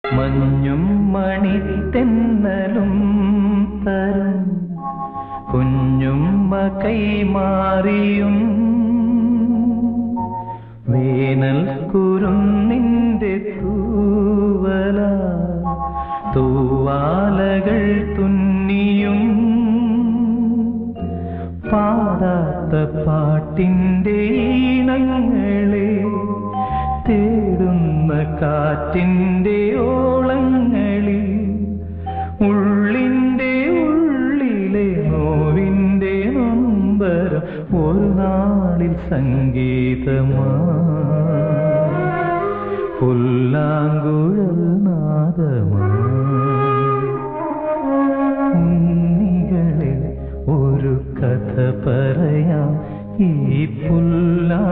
മഞ്ഞും മണിത്തെന്നലും തരും കുഞ്ഞുമ്മ കൈമാറിയും വേനൽ കുരുന്നിന്റെ തൂവല തൂവാലകൾ തുന്നിയും പാടാത്ത പാട്ടിന്റെ ഈണങ്ങളെ തേടുന്ന കാറ്റിന്റെ ഓളങ്ങളിൽ ഉള്ളിന്റെ ഉള്ളിലെ നോവിന്റെ നൊമ്പരം ഒരു നാളിൽ സംഗീതമാ പുല്ലാങ്കുഴൽ നാദമാ ഉണ്ണികളെ ഒരു കഥ പറയാം ഈ പുല്ലാ